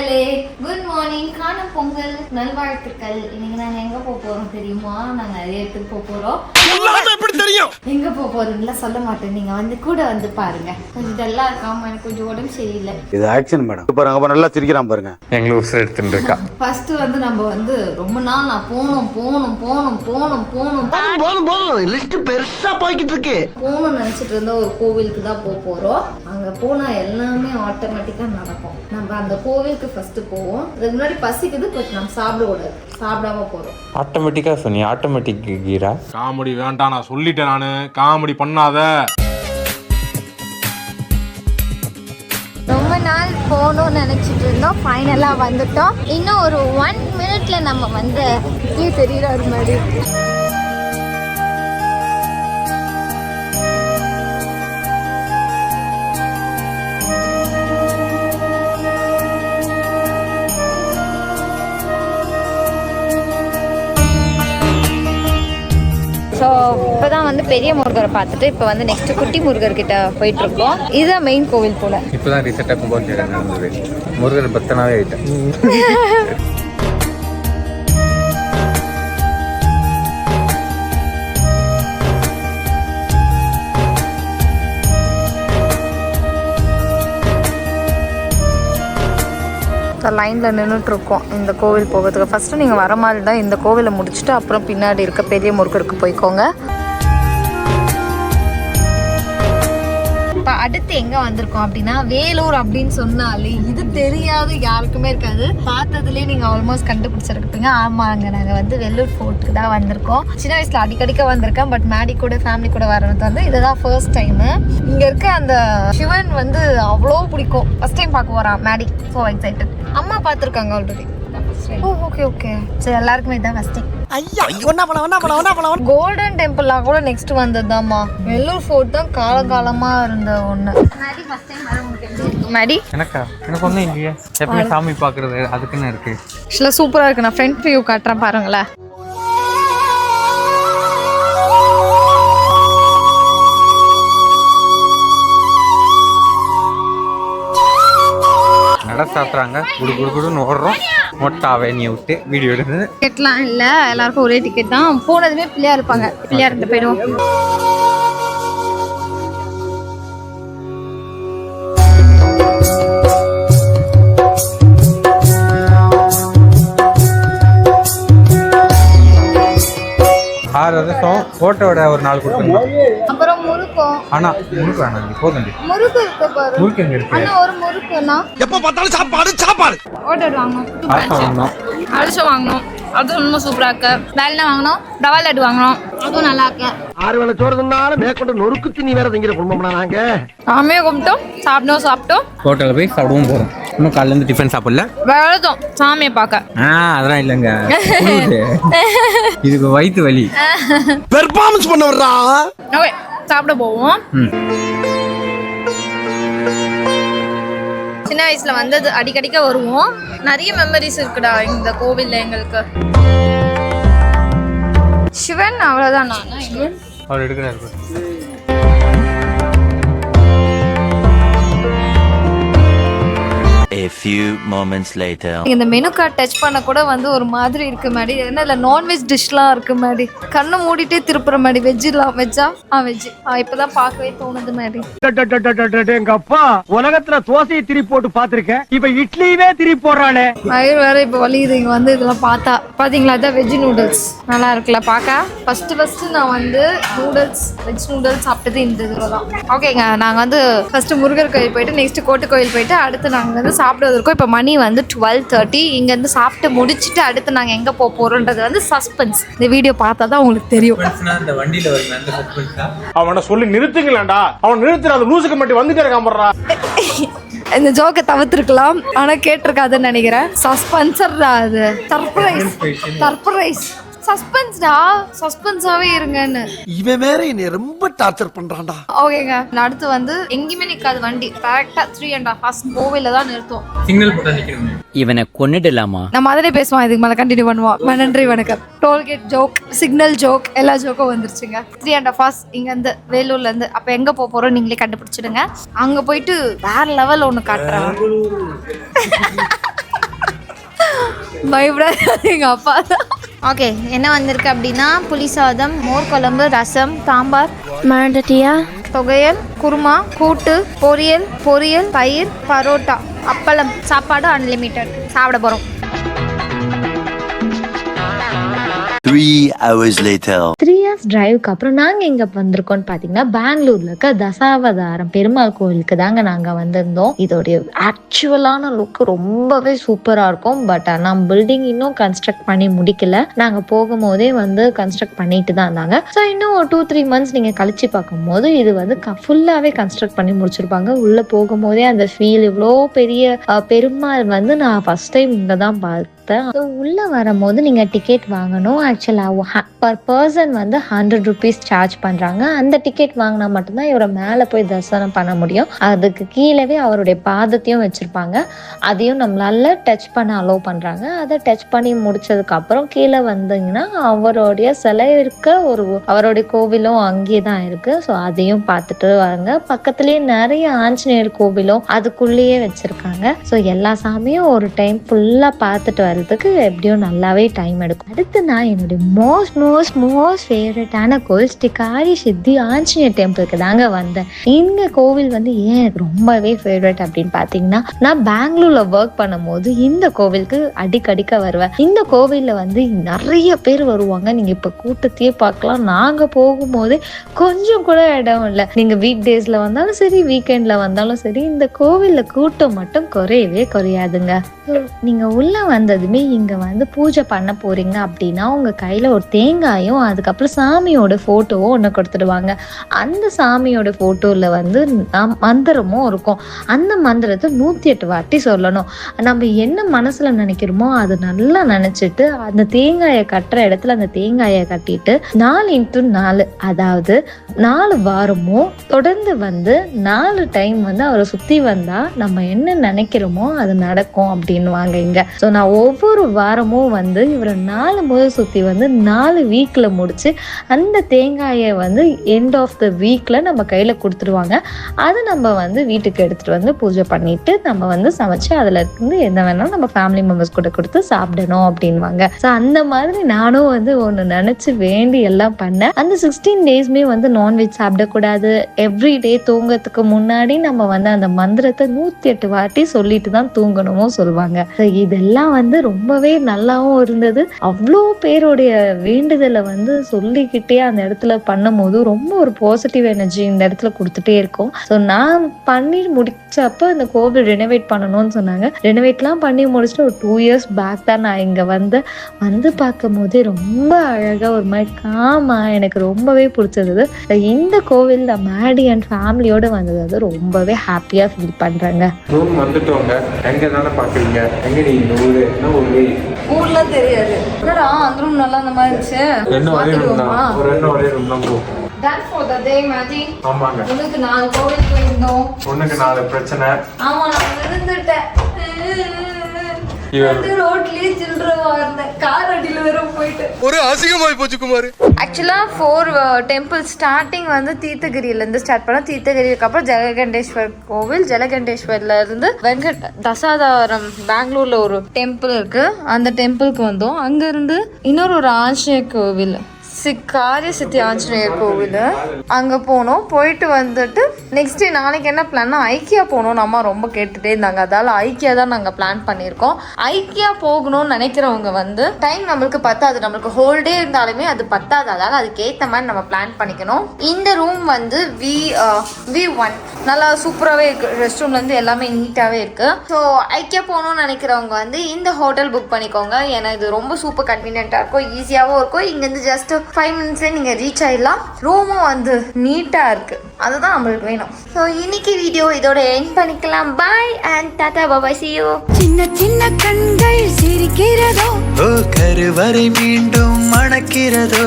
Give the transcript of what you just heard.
மக்களே good morning, காணும் பொங்கல் நல்வாழ்த்துக்கள். இன்னைக்கு நாங்க எங்க போறோம் தெரியுமா? நாங்க நிறைய இடத்துக்கு போறோம். எப்படி தெரியும் எங்க போறோம்ல சொல்ல மாட்டேன், நீங்க வந்து கூட வந்து பாருங்க. கொஞ்சம் டல்லா இருக்காம எனக்கு கொஞ்சம் உடம்பு சரியில்லை. இது ஆக்சன் மேடம். பாருங்க நல்லா சிரிக்கிறான் பாருங்க. எங்களை உசுர எடுத்துட்டு இருக்கா. ஃபர்ஸ்ட் வந்து நம்ம வந்து ரொம்ப நாள் நான் போகணும் லிஸ்ட் பெருசா போய்கிட்டு இருக்கு. போகணும்னு நினைச்சிட்டு இருந்த ஒரு கோவிலுக்கு தான் போறோம். அங்க போனா எல்லாமே ஆட்டோமேட்டிக்கா நடக்கும். நம்ம அந்த கோவிலுக்கு ஃபர்ஸ்ட் போவோம். அதுக்கு முன்னாடி பசிக்குது, பட் நம்ம சாப்பிடக்கூடாது, சாப்பிடாம போறோம். ஆட்டோமேட்டிக்கா சொன்னி ஆட்டோமேட்டிக் கீரா. காமெடி வேண்டாம், நான் சொல்லிட்டேன். நானு காமெடி பண்ணாத. ரொம்ப நாள் போகணும்னு நினைச்சிட்டு இருந்தோம், ஃபைனலா வந்துட்டோம். இன்னும் ஒரு 1 மினிட்ல நம்ம வந்து தெரியுற மாதிரி. ஸோ இப்போ தான் வந்து பெரிய முருகரை பார்த்துட்டு இப்போ வந்து நெக்ஸ்ட் குட்டி முருகர்கிட்ட போயிட்டு இருக்கோம். இதுதான் மெயின் கோவில் போல. இப்போ தான் ரீசெண்டாக கும்பாபிஷேகம் நடந்தது. முருகர் பக்தனாவே ஆயிட்டேன். லைனில் நின்றுட்டுருக்கோம் இந்த கோவில் போகிறதுக்கு. ஃபஸ்ட்டு நீங்கள் வர மாதிரி தான் இந்த கோவிலை முடிச்சுட்டு அப்புறம் பின்னாடி இருக்க பெரிய முருகருக்கு போய்க்கோங்க. இப்போ அடுத்து எங்கே வந்திருக்கோம் அப்படின்னா வேலூர் அப்படின்னு சொன்னாலே இது தெரியாது யாருக்குமே இருக்காது. பார்த்ததுலேயே நீங்கள் ஆல்மோஸ்ட் கண்டுபிடிச்சிருப்பீங்க. ஆமாங்க, நாங்கள் வந்து வேலூர் ஃபோர்ட்டுக்கு தான் வந்திருக்கோம். சின்ன வயசில் அடிக்கடிக்க வந்திருக்கேன், பட் மேடி கூட ஃபேமிலி கூட வரது வந்து இதுதான் ஃபர்ஸ்ட் டைமு. இங்கே இருக்க அந்த சிவன் வந்து அவ்வளோ பிடிக்கும். ஃபர்ஸ்ட் டைம் பார்க்க போகிறான் மேடி. So excited. அம்மா பார்த்துருக்காங்க ஆல்ரெடி. ஓகே சரி, எல்லாருக்குமே இதான் ஃபர்ஸ்ட் டைம். கோல்டன் டெம்பிள்லாம் கூட நெக்ஸ்ட் வந்ததுதாம்மா. வெள்ளூர் ஃபோர்ட் தான் காலகாலமா இருந்த ஒண்ணு. மேடி எனக்கு ஒன்றும் இல்லையே. எப்பவுமே சாமி பார்க்கறது அதுக்குன்னு இருக்கு. ஆக்சுவலாக சூப்பராக இருக்கு. நான் ஃப்ரண்ட் வியூ காட்டுறேன் பாருங்களேன். நட சாத்துறாங்க, குடுன்னு ஓடுறோம். மொட்டாவே நீ விட்டு வீடியோ எடுத்து டிக்கெட்லாம் இல்லை, எல்லாருக்கும் ஒரே டிக்கெட் தான். போனதுமே பிள்ளையார் இருப்பாங்க, பிள்ளையார் கிட்ட போயிடுவோம். போட்டோட ஒரு 4 கொடுத்துருந்தோம். அப்புறம் முறுக்கும். ஆனா முறுக்கு வேணாம், போதும். முறுக்கு இருக்கு பாரு. முறுக்கு எங்க இருக்கு? அண்ணா ஒரு முறுக்குனா எப்ப பார்த்தாலும் சாப்பாடு. ஆர்டர் வாங்கணும். வாங்கணும். அரிசி வாங்கணும், அது ரொம்ப சூப்பரா இருக்கு. வேலை வாங்கணும், ரவா லட்டு வாங்கணும், அதுவும் நல்லா இருக்கு. 6 வேளை சோறு தின்னாலும் மேற்கொண்டு நொறுக்கு தீனி வேற திங்கிற குடும்பம்னா நாங்க. நாமே கும்பிட்டோம், சாப்பிட்டோம். ஹோட்டலில் போய் சாப்பிடவும் போறோம். இன்னும் காலையில இருந்து டிஃபன் சாப்பிடல. வெள்ளதும் சாமியை பார்க்க. அதெல்லாம் இல்லைங்க, இதுக்கு வயிற்று வலி. பெர்ஃபார்மன்ஸ் பண்ண வர்றா. ஓகே, சாப்பிட போவோம். சின்ன வயசுல வந்தது அடிக்கடிக்க வருவோம். நிறைய மெமரிஸ் இருக்குடா இந்த கோவில்ல எங்களுக்கு. சிவன் அவ்வளவுதான். அவர் எடுக்கிறாரு. A few moments later. இந்த மெனு கார்டு டச் பண்ண கூட வந்து ஒரு மாதிரி இருக்கு மாதிரி. என்ன இல்லை, நான்வெஜ் டிஷ்லாம் இருக்கு மாதிரி. கண்ணை மூடிட்டே திருப்புற மாதிரி. வெஜ்ஜிலாம் வெஜ்ஜா? வெஜ். இப்பதான் பார்க்கவே தோணுது மாதிரி. எங்க அப்பா உலகத்துல தோசையை திருப்பி போட்டு பாத்திருக்கேன், இப்ப இட்லியவே திருப்பி போடுறானே. வயிறு வேற இப்ப வலியுது இங்க வந்து இதெல்லாம் பார்த்தா. பாத்தீங்களா, அதான் வெஜ் நூடுல்ஸ். நல்லா இருக்குல்ல பார்க்க. ஃபர்ஸ்ட் நான் வந்து நூடுல்ஸ், வெஜ் நூடுல்ஸ் சாப்பிட்டது இந்த இதில் தான். ஓகேங்க, நாங்கள் வந்து ஃபர்ஸ்ட் முருகர் கோயில் போயிட்டு நெக்ஸ்ட் கோட்டை கோயில் போயிட்டு அடுத்து நாங்கள் வந்து சாப்பிடுவதற்கும். இப்போ மணி வந்து 12:30. இங்கேருந்து சாப்பிட்டு முடிச்சுட்டு அடுத்து நாங்கள் எங்கே போகிறோன்றது வந்து சஸ்பென்ஸ். இந்த வீடியோ பார்த்தா தான் உங்களுக்கு தெரியும். இந்த வண்டியில் வருங்க அந்த சஸ்பென்ஸ் தான். அவனை சொல்லி நிறுத்துங்களேன்டா. அவன் நிறுத்துற அந்த லூசுக்கு மட்டும் வந்துட்டே இருக்கான் போடுறா. இந்த ஜோக்கை தவிர்த்திருக்கலாம், ஆனால் கேட்டிருக்காதுன்னு நினைக்கிறேன். சஸ்பென்சர்டா அது. சர்ப்ரைஸ் சஸ்பென்ஸ்டா. சஸ்பென்ஸாவே இருங்கன்னு. இவன் வேற என்னை ரொம்ப டார்ச்சர் பண்றான்டா. ஓகேங்க, அடுத்து வந்து எங்கேயுமே நிக்காது வண்டி. கரெக்டா 3.5 hours கோவில தான் நிறுத்தும். சிக்னல் போட்டு நிக்கிறேன். இவனை கொன்னிடலாமா? நம்ம அதிலே பேசுவோம், இதுக்கு மேலே கண்டினியூ பண்ணுவோம். நன்றி, வணக்கம். டோல்கேட் ஜோக், சிக்னல் ஜோக், எல்லா ஜோக்கும் வந்துருச்சுங்க. 3.5 hours இங்கேருந்து வேலூர்லேருந்து. அப்போ எங்கே போகிறோம் நீங்களே கண்டுபிடிச்சிடுங்க. அங்கே போயிட்டு வேற லெவல் ஒன்று காட்டுறான். பயப்படாது எங்க அப்பா. ஓகே, என்ன வந்திருக்கு அப்படின்னா புளி சாதம், மோர் குழம்பு, ரசம், சாம்பார், மறந்துட்டியா? தொகையல், குருமா, கூட்டு, பொரியல், தயிர், பரோட்டா, அப்பளம். சாப்பாடு அன்லிமிட்டட். சாப்பிட போகிறோம். 3 hours later. 3 hours டிரைவுக்கு அப்புறம் நாங்கள் எங்கே வந்திருக்கோம்னு பார்த்தீங்கன்னா பெங்களூரில் இருக்க தசாவதாரம் பெருமாள் கோவிலுக்கு தாங்க நாங்கள் வந்திருந்தோம். இதோடைய ஆக்சுவலான லுக்கு ரொம்பவே சூப்பராக இருக்கும். பட் ஆனால் பில்டிங் இன்னும் கன்ஸ்ட்ரக்ட் பண்ணி முடிக்கல. நாங்கள் போகும்போதே வந்து கன்ஸ்ட்ரக்ட் பண்ணிட்டு தான் இருந்தாங்க. ஸோ இன்னும் 2-3 months நீங்கள் கழிச்சு பார்க்கும்போது இது வந்து ஃபுல்லாகவே கன்ஸ்ட்ரக்ட் பண்ணி முடிச்சிருப்பாங்க. உள்ளே போகும்போதே அந்த ஃபீல், இவ்வளோ பெரிய பெருமாள் வந்து நான் ஃபர்ஸ்ட் டைம் இங்கே தான் பார்த்தேன். உள்ள வரும்போது நீங்க டிக்கெட் வாங்கணும். ஆக்சுவலா பர் பர்சன் வந்து 100 rupees சார்ஜ் பண்றாங்க. அந்த டிக்கெட் வாங்கினா மட்டும்தான் இவரை மேல போய் தரிசனம் பண்ண முடியும். அதுக்கு கீழவே அவருடைய பாதத்தையும் வச்சிருப்பாங்க. அதையும் நம்மளால டச் பண்ண அலோவ் பண்றாங்க. அதை டச் பண்ணி முடிச்சதுக்கு அப்புறம் கீழே வந்தீங்கன்னா அவருடைய சிலை இருக்க அவருடைய கோவிலும் அங்கே தான் இருக்கு. ஸோ அதையும் பார்த்துட்டு வாங்க. பக்கத்துலயே நிறைய ஆஞ்சநேயர் கோவிலும் அதுக்குள்ளேயே வச்சிருக்காங்க. ஸோ எல்லா சாமியும் ஒரு டைம் ஃபுல்லா பார்த்துட்டு வரதுக்கு எப்படியும் நல்லாவே டைம் எடுக்கும். அடுத்து நான் என்னுடைய மோஸ்ட் ஃபேவரட்டான கோவில் ஸ்ரீகாரி சித்தி ஆஞ்சநேயர் டெம்பிளுக்கு தாங்க வந்தேன். இந்த கோவில் வந்து ஏன் எனக்கு ரொம்பவே ஃபேவரட் அப்படின்னு பார்த்தீங்கன்னா, நான் பெங்களூர்ல ஒர்க் பண்ணும்போது இந்த கோவிலுக்கு அடிக்கடிக்க வருவேன். இந்த கோவில்ல வந்து நிறைய பேர் வருவாங்க. நீங்க இப்ப கூட்டத்தையே பார்க்கலாம். நாங்க போகும்போது கொஞ்சம் கூட இடம் இல்லை. நீங்க வீக் டேஸ்ல வந்தாலும் சரி, வீக்கெண்ட்ல வந்தாலும் சரி, இந்த கோவில்ல கூட்டம் மட்டும் குறையவே குறையாதுங்க. நீங்க உள்ள வந்ததுமே இங்க வந்து பூஜை பண்ண போறீங்க அப்படின்னா உங்க கையில ஒரு தேங்காயும் அதுக்கப்புறம் சாமியோட போட்டோவும் ஒன்று கொடுத்துடுவாங்க. அந்த சாமியோட போட்டோல வந்து மந்திரமும் இருக்கும். அந்த மந்திரத்தை 108 வாட்டி சொல்லணும். நம்ம என்ன மனசுல நினைக்கிறோமோ அது நல்லா நினைச்சிட்டு அந்த தேங்காயை கட்டுற இடத்துல அந்த தேங்காயை கட்டிட்டு 4x4 அதாவது 4 வாரமும் தொடர்ந்து வந்து 4 டைம் வந்து அவரை சுத்தி வந்தா நம்ம என்ன நினைக்கிறோமோ அது நடக்கும் அப்படின்னுவாங்க இங்க. ஸோ நான் ஒவ்வொரு வாரமும் வந்து இவரை 4 முறை சுத்தி வந்து 4 வீக்ல முடிச்சு அந்த தேங்காயை வந்து எண்ட் ஆஃப் த வீக்ல நம்ம கையில கொடுத்துருவாங்க. அதை நம்ம வந்து வீட்டுக்கு எடுத்துட்டு வந்து பூஜை பண்ணிட்டு நம்ம வந்து சமைச்சு அதுல இருந்து எந்த வேணாலும் நம்ம ஃபேமிலி மெம்பர்ஸ் கூட கொடுத்து சாப்பிடணும் அப்படின்வாங்க. ஸோ அந்த மாதிரி நானும் வந்து ஒன்று நினைச்சு வேண்டி எல்லாம் பண்ணேன். அந்த 16 daysமே வந்து நான்வெஜ் சாப்பிடக்கூடாது. எவ்ரிடே தூங்கறதுக்கு முன்னாடி நம்ம வந்து அந்த மந்திரத்தை 108 வாட்டி சொல்லிட்டு தான் தூங்கணுமோ சொல்லுவாங்க. இதெல்லாம் வந்து ரொம்பவே நல்லாவும் இருந்தது. அவ்வளோ பேருடைய வேண்டுதலை வந்து சொல்லிக்கிட்டே அந்த இடத்துல பண்ணும் போது ரொம்ப ஒரு பாசிட்டிவ் எனர்ஜி இந்த இடத்துல கொடுத்துட்டே இருக்கும். ஸோ நான் பண்ணி முடிச்சப்ப இந்த கோவில் ரெனோவேட் பண்ணணும்னு சொன்னாங்க. ரெனோவேட்லாம் பண்ணி முடிச்சுட்டு ஒரு 2 years பேக் தான் நான் இங்க வந்து பார்க்கும் போதே ரொம்ப அழகா ஒரு மாதிரி காமா எனக்கு ரொம்பவே பிடிச்சது. இந்த கோவில் மேடி அண்ட் ஃபேமிலியோட வந்தது வந்து ரொம்பவே ஹாப்பியா ஃபீல் பண்றாங்க. ரூம் வந்துட்டோங்க. எங்க தானே பாக்குறீங்க? எங்க நீங்க ஊர்ல தெரியாது. அந்த ரூம் நல்லா அந்த மாதிரி இருந்துச்சு. ஒரே ரூம் தான் போ. That's for the day, Maji. ஆமாங்க. உனக்கு 4 கோவில் போயிருந்தோம். உனக்கு 4 பிரச்சனை. ஆமா, நான் விழுந்துட்டேன். ரோட்லயே சில்றவா இருந்தேன். கார் அடியில வேற போயிட்டு ஒரு அசிங்கமாய் போச்சு குமார். ஆக்சுவலா 4 டெம்பிள் ஸ்டார்டிங் வந்து தீர்த்தகிரியில இருந்து ஸ்டார்ட் பண்ணோம். தீர்த்தகிரிக்கு அப்புறம் ஜலகண்டேஸ்வர் கோவில், ஜலகண்டேஸ்வர்ல இருந்து தசாவதாரம் பெங்களூர்ல ஒரு டெம்பிள் இருக்கு. அந்த டெம்பிளுக்கு வந்தோம். அங்க இருந்து இன்னொரு ஒரு ஆஞ்சநேயர் கோவில், ஸ்ரீகாரி சித்தி ஆஞ்சநேயர் கோவில், அங்கே போனோம். போயிட்டு வந்துட்டு நெக்ஸ்ட் டே நாளைக்கு என்ன பிளான்னா ஐக்கியா போகணும். நம்ம ரொம்ப கேட்டுகிட்டே இருந்தாங்க. அதால் ஐக்கியா தான் நாங்கள் பிளான் பண்ணியிருக்கோம். ஐக்கியா போகணும்னு நினைக்கிறவங்க வந்து டைம் நம்மளுக்கு பத்தாது. நம்மளுக்கு ஹோல் டே இருந்தாலுமே அது பத்தாது. அதால் அதுக்கேற்ற மாதிரி நம்ம பிளான் பண்ணிக்கணும். இந்த ரூம் வந்து V1 நல்லா சூப்பராகவே இருக்குது. ரெஸ்ட் ரூம்லேருந்து எல்லாமே நீட்டாகவே இருக்குது. ஸோ ஐக்கியா போகணும்னு நினைக்கிறவங்க வந்து இந்த ஹோட்டல் புக் பண்ணிக்கோங்க. ஏன்னா இது ரொம்ப சூப்பர் கன்வீனியண்ட்டாக இருக்கும், ஈஸியாகவும் இருக்கும். இங்கேருந்து ஜஸ்ட் 5 minutes நீங்கள் ரீச் ஆயிடலாம். ரூமும் வந்து நீட்டாக இருக்குது. அதுதான் நம்மளுக்கு வேணும். ஸோ இன்னைக்கு வீடியோ இதோட எண்ட் பண்ணிக்கலாம். Bye and tata, bye, see you. சின்ன சின்ன கண்கள் சிரிக்கிறதோ, கருவறை மீண்டும் மணக்கிறதோ.